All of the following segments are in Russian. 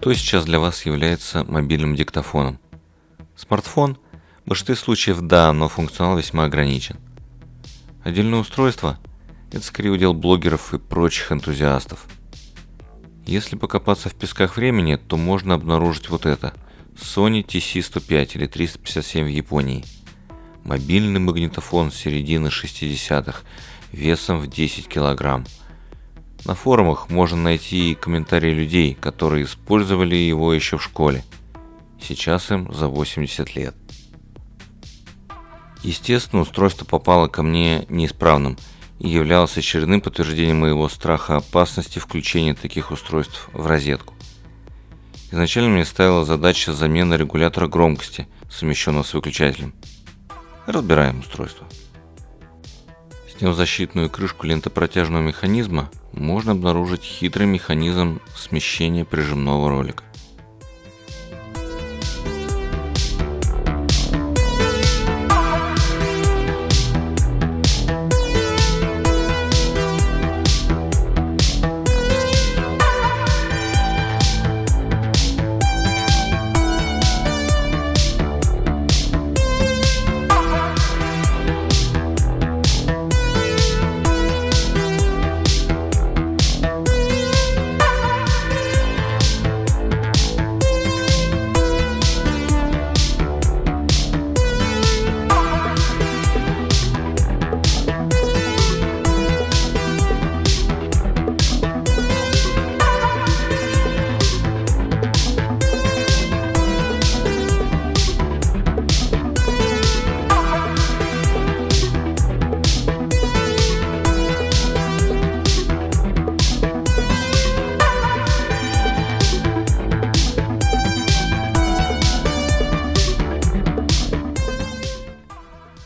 Что сейчас для вас является мобильным диктофоном? Смартфон? В большинстве случаев да, но функционал весьма ограничен. Отдельное устройство? Это скорее удел блогеров и прочих энтузиастов. Если покопаться в песках времени, то можно обнаружить вот это. Sony TC105 или 357 в Японии. Мобильный магнитофон с середины 60-х, весом в 10 килограмм. На форумах можно найти комментарии людей, которые использовали его еще в школе. Сейчас им за 80 лет. Естественно, устройство попало ко мне неисправным и являлось очередным подтверждением моего страха опасности включения таких устройств в розетку. Изначально мне ставила задача замены регулятора громкости, совмещенного с выключателем. Разбираем устройство. Сняв защитную крышку лентопротяжного механизма, можно обнаружить хитрый механизм смещения прижимного ролика.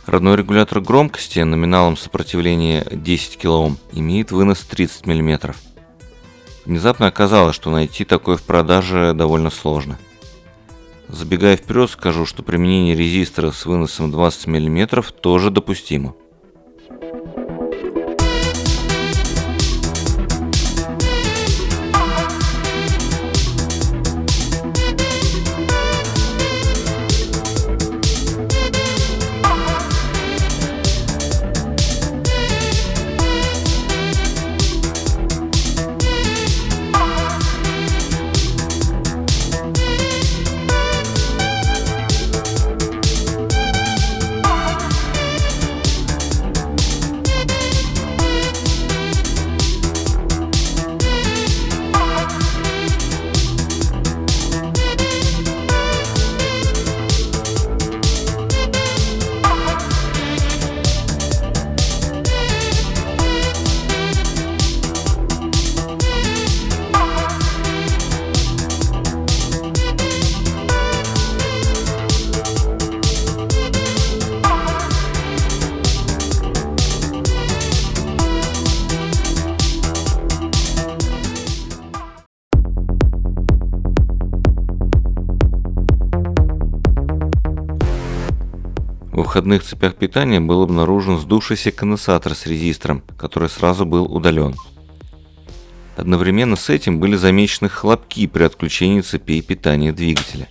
Родной регулятор громкости номиналом сопротивления 10 кОм имеет вынос 30 мм. Внезапно оказалось, что найти такой в продаже довольно сложно. Забегая вперед, скажу, что применение резистора с выносом 20 мм тоже допустимо. В выходных цепях питания был обнаружен сдувшийся конденсатор с резистором, который сразу был удален. Одновременно с этим были замечены хлопки при отключении цепей питания двигателя.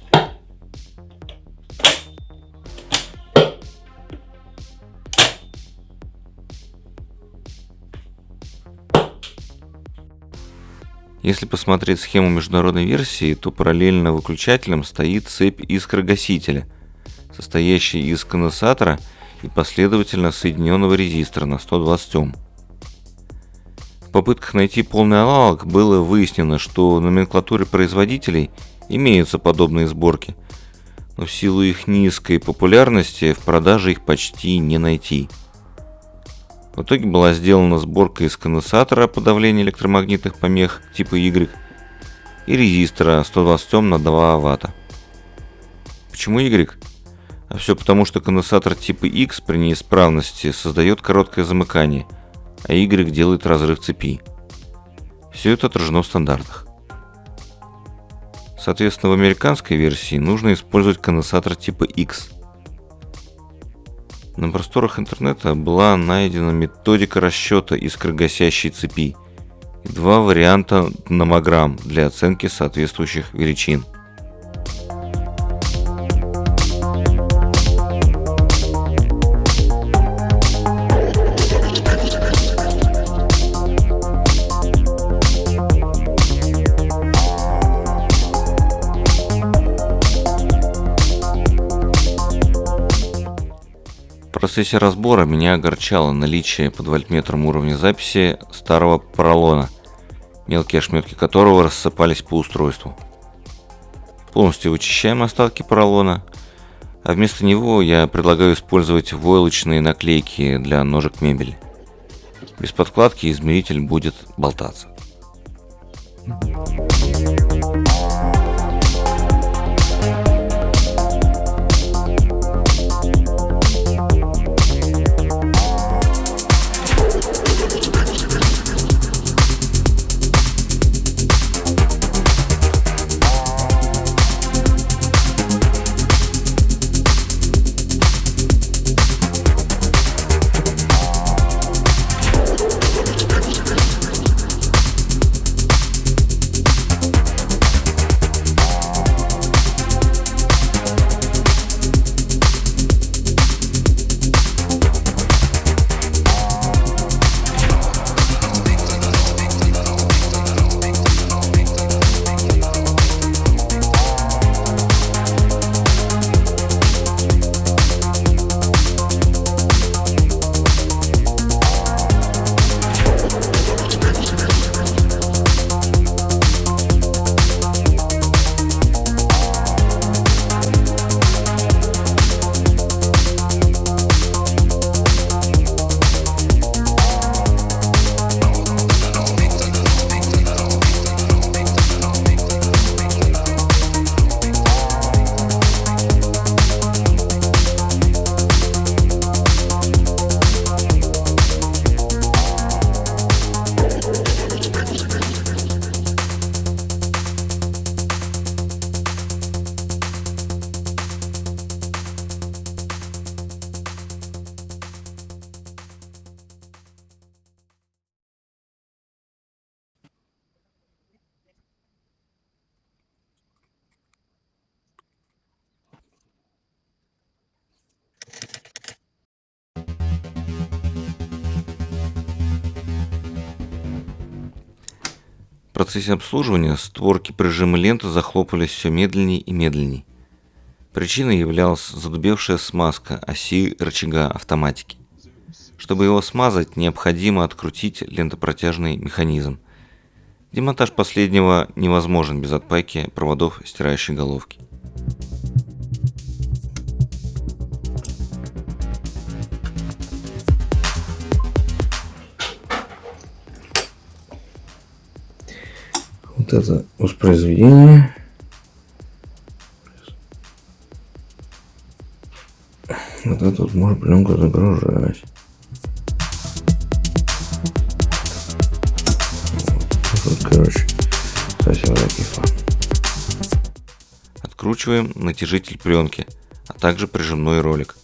Если посмотреть схему международной версии, то параллельно выключателям стоит цепь искрогасителя, состоящий из конденсатора и последовательно соединенного резистора на 120 Ом. В попытках найти полный аналог было выяснено, что в номенклатуре производителей имеются подобные сборки, но в силу их низкой популярности в продаже их почти не найти. В итоге была сделана сборка из конденсатора подавления электромагнитных помех типа Y и резистора 120 Ом на 2 Вт. Почему Y? А все потому, что конденсатор типа X при неисправности создает короткое замыкание, а Y делает разрыв цепи. Все это отражено в стандартах. Соответственно, в американской версии нужно использовать конденсатор типа X. На просторах интернета была найдена методика расчета искрогасящей цепи, и 2 варианта номограмм для оценки соответствующих величин. В процессе разбора меня огорчало наличие под вольтметром уровня записи старого поролона, мелкие ошметки которого рассыпались по устройству. Полностью вычищаем остатки поролона, а вместо него я предлагаю использовать войлочные наклейки для ножек мебели. Без подкладки измеритель будет болтаться. В процессе обслуживания створки прижима ленты захлопались все медленнее и медленнее. Причиной являлась задубевшая смазка оси рычага автоматики. Чтобы его смазать, необходимо открутить лентопротяжный механизм. Демонтаж последнего невозможен без отпайки проводов стирающей головки. Вот это воспроизведение. Вот это вот можно пленку загружать. Тут, короче, совсем закисло. Откручиваем натяжитель пленки, а также прижимной ролик.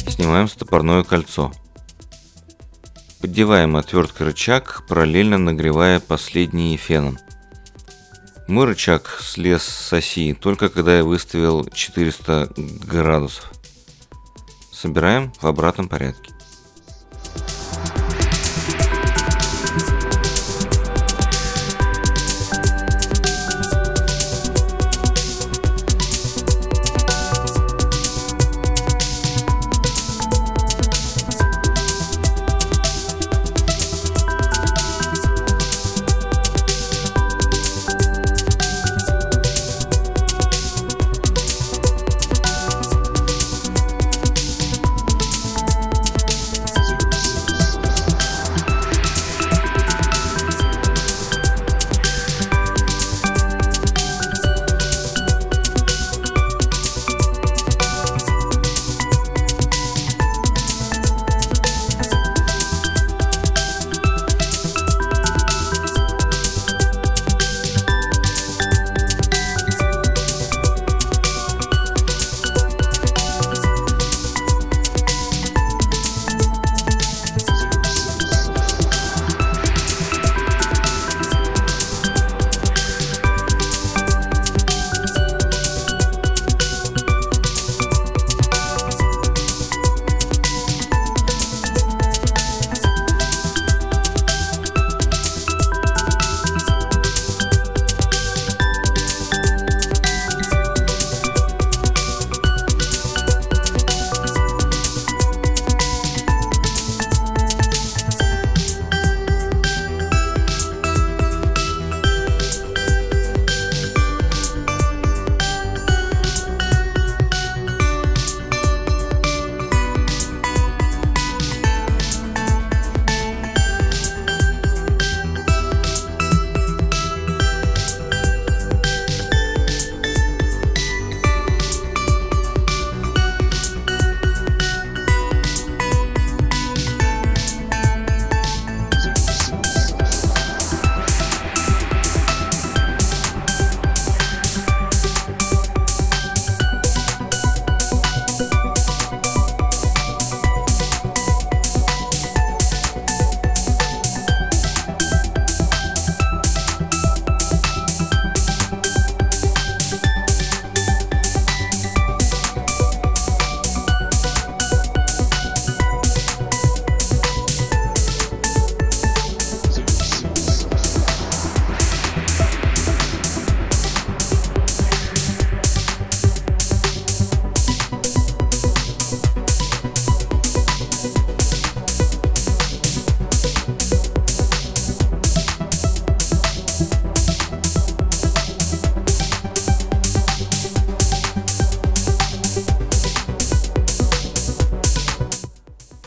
Снимаем стопорное кольцо. Поддеваем отверткой рычаг, параллельно нагревая последний феном. Мой рычаг слез с оси только когда я выставил 400 градусов. Собираем в обратном порядке.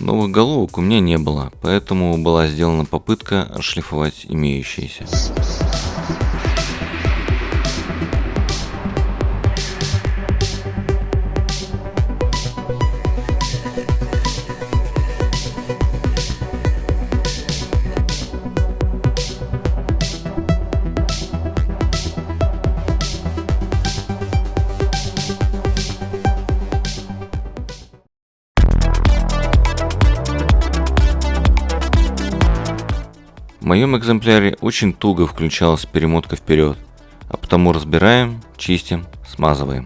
Новых головок у меня не было, поэтому была сделана попытка отшлифовать имеющиеся. В моем экземпляре очень туго включалась перемотка вперед, а потому разбираем, чистим, смазываем.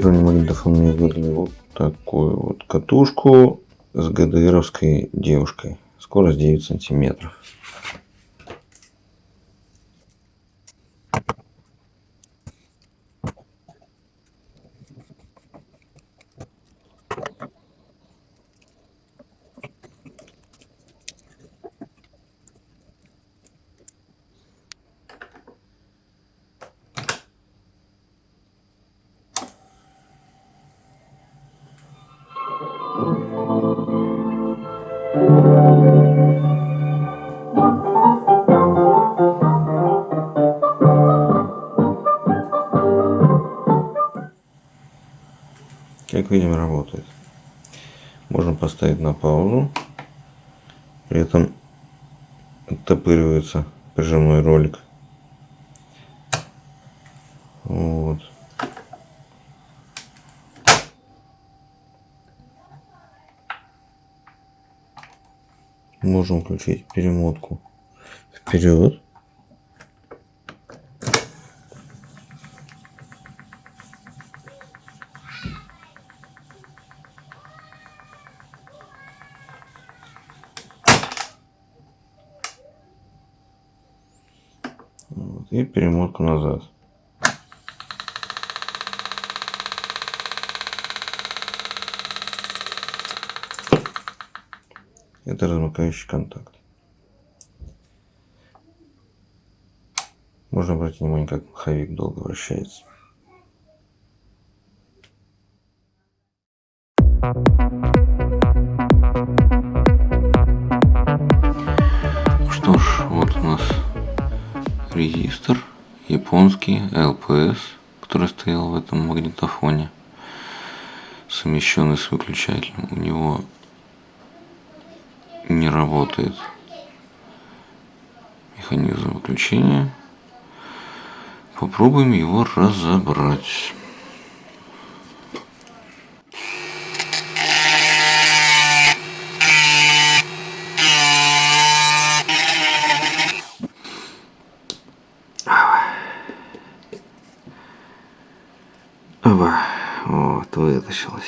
тестирования магнитофона мне выдали вот такую вот катушку с ГДРовской девушкой. Скорость 9 сантиметров. как видим, работает. Можно поставить на паузу. При этом оттопыривается прижимной ролик. Вот. Можем включить перемотку вперед. Вот. И перемотку назад. Это размыкающий контакт. Можно обратить внимание, как маховик долго вращается. Что ж, вот у нас резистор японский LPS, который стоял в этом магнитофоне, совмещенный с выключателем. У него не работает механизм выключения. Попробуем его разобрать. Оба. Вот, вытащилось.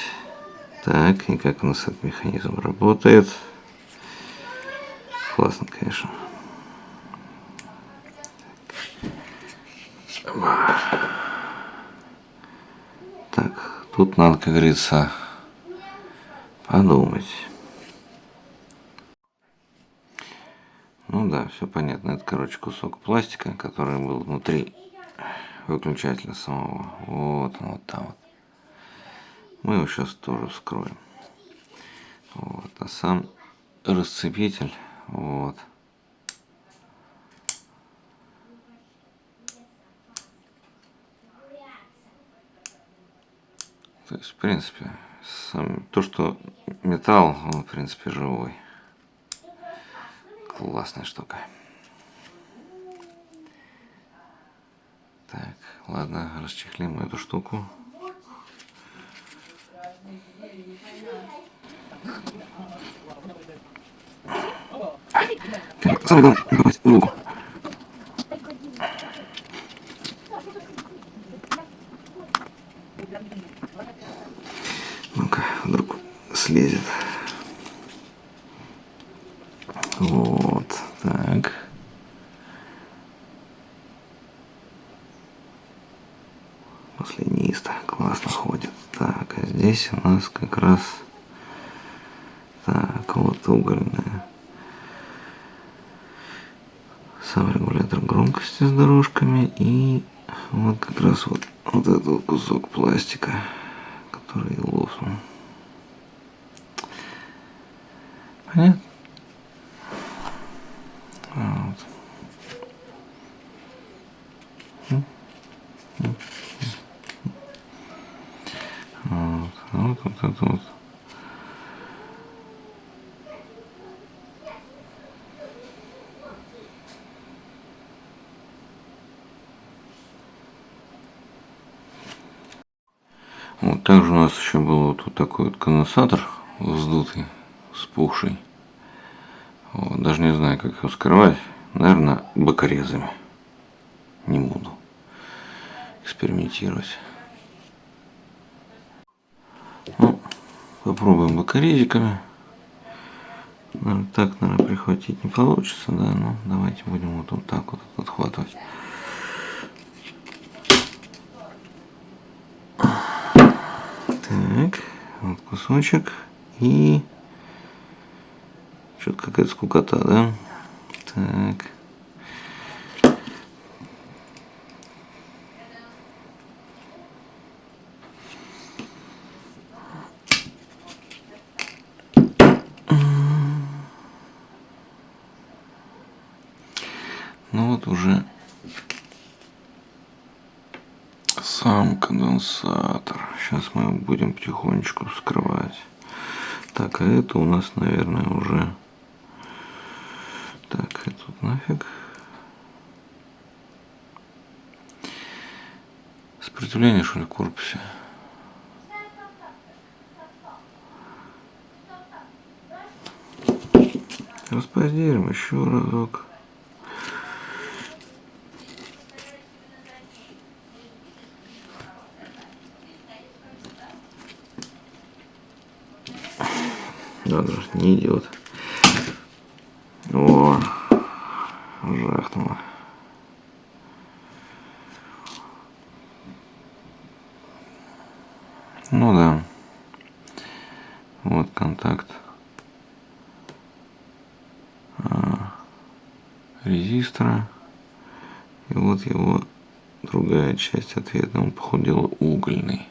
Так, и как у нас этот механизм работает? Классно, конечно. Так, тут надо, как говорится, подумать. Ну да, все понятно. Это, короче, кусок пластика, который был внутри выключателя самого. Вот он, вот там вот. Мы его сейчас тоже вскроем. Вот, а сам расцепитель, вот. То есть, в принципе, то, что металл, он, в принципе, живой. Классная штука. Так, ладно, расчехлим эту штуку. Самое главное, не попасть в руку. Ну-ка, вдруг слезет. Вот, так. Маслянисто, классно ходит. Так, а здесь у нас как раз так, вот угольная. Сам регулятор громкости с дорожками и вот как раз вот этот вот кусок пластика, который лопнул. Понятно? Вот. Вот это вот. Вот также у нас еще был вот такой вот конденсатор вздутый, вспухший. Вот, даже не знаю, как его скрывать. Наверное, бокорезами. Не буду экспериментировать. Ну, попробуем бокорезиками. Так, наверное, прихватить не получится, да, но давайте будем вот так вот отхватывать. Так, вот кусочек и что-то какая-то скукота, да? Так. Ну вот уже с Сам конденсатор. Сейчас мы его будем потихонечку вскрывать. Так, а это у нас, наверное, уже... Так, это тут нафиг. Сопротивление, что ли, в корпусе? Распоздерим еще разок. Да, даже не идет. О, жахнуло. Ну да. Вот контакт резистора. И вот его другая часть ответная. Он, походу дела, угольный.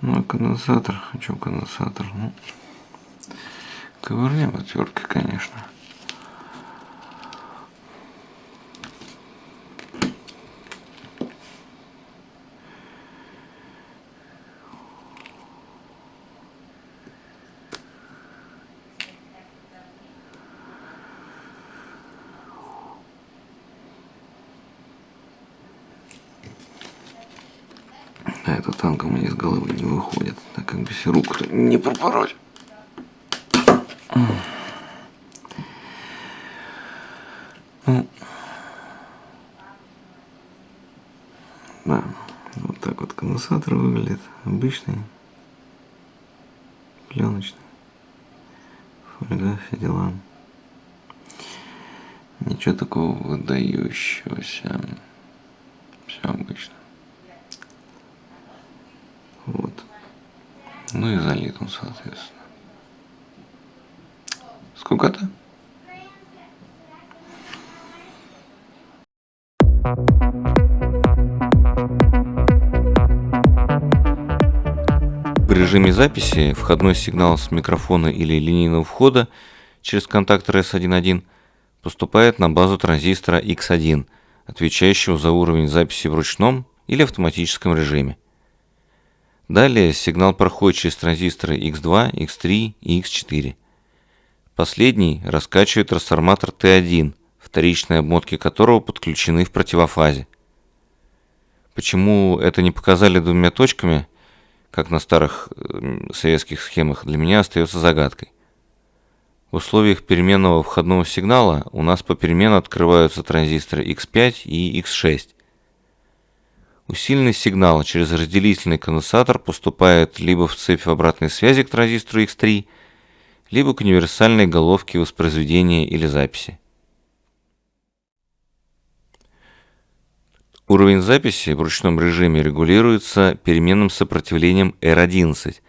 Ну а конденсатор, о чем конденсатор? Ну, ковырнем отверткой, конечно. А это танк у меня из головы не выходит, так как бы себе руку не пропороть. Ну, да, вот так вот конденсатор выглядит. Обычный, пленочный. Фольга, все дела. Ничего такого выдающегося. Все обычно. Вот. Ну и залит он, соответственно. Сколько-то? В режиме записи входной сигнал с микрофона или линейного входа через контактор S11 поступает на базу транзистора X1, отвечающего за уровень записи в ручном или автоматическом режиме. Далее сигнал проходит через транзисторы X2, X3 и X4. Последний раскачивает трансформатор T1, вторичные обмотки которого подключены в противофазе. Почему это не показали двумя точками, как на старых советских схемах, для меня остается загадкой. В условиях переменного входного сигнала у нас попеременно открываются транзисторы X5 и X6. Усиленный сигнал через разделительный конденсатор поступает либо в цепь в обратной связи к транзистору X3, либо к универсальной головке воспроизведения или записи. Уровень записи в ручном режиме регулируется переменным сопротивлением R11,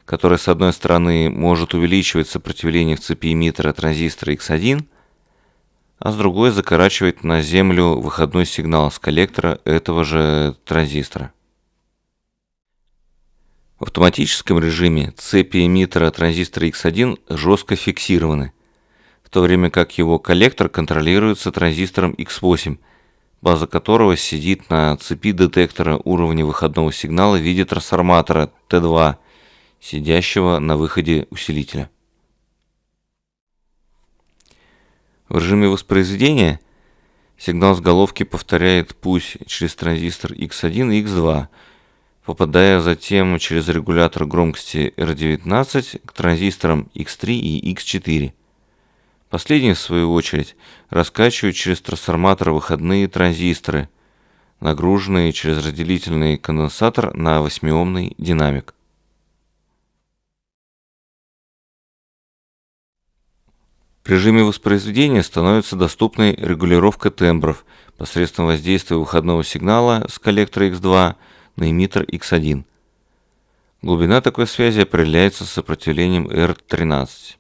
которое с одной стороны может увеличивать сопротивление в цепи эмиттера транзистора X1, а с другой закорачивать на землю выходной сигнал с коллектора этого же транзистора. В автоматическом режиме цепи эмиттера транзистора X1 жестко фиксированы, в то время как его коллектор контролируется транзистором X8, база которого сидит на цепи детектора уровня выходного сигнала в виде трансформатора T2, сидящего на выходе усилителя. В режиме воспроизведения сигнал с головки повторяет путь через транзистор X1 и X2, попадая затем через регулятор громкости R19 к транзисторам X3 и X4. Последние, в свою очередь, раскачивают через трансформатор выходные транзисторы, нагруженные через разделительный конденсатор на 8-омный динамик. В режиме воспроизведения становится доступной регулировка тембров посредством воздействия выходного сигнала с коллектора X2 на эмиттер X1. Глубина такой связи определяется сопротивлением R13.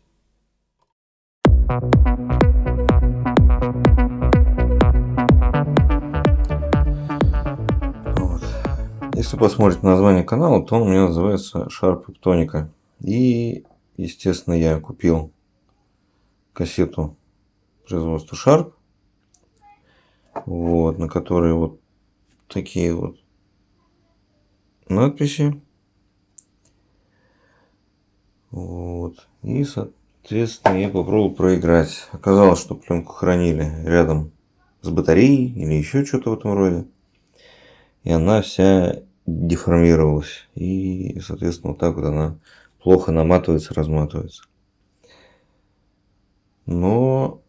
Вот. Если посмотрите название канала, то он у меня называется Sharp Птоника. И, естественно, я купил кассету производства Sharp, вот, на которой вот такие вот надписи. Вот. И, соответственно, я попробовал проиграть. Оказалось, что пленку хранили рядом с батареей или еще что-то в этом роде. И она вся деформировалась. И, соответственно, вот так вот она плохо наматывается, разматывается. Но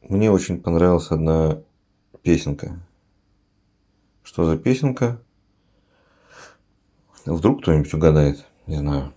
мне очень понравилась одна песенка. Что за песенка? Вдруг кто-нибудь угадает? Не знаю.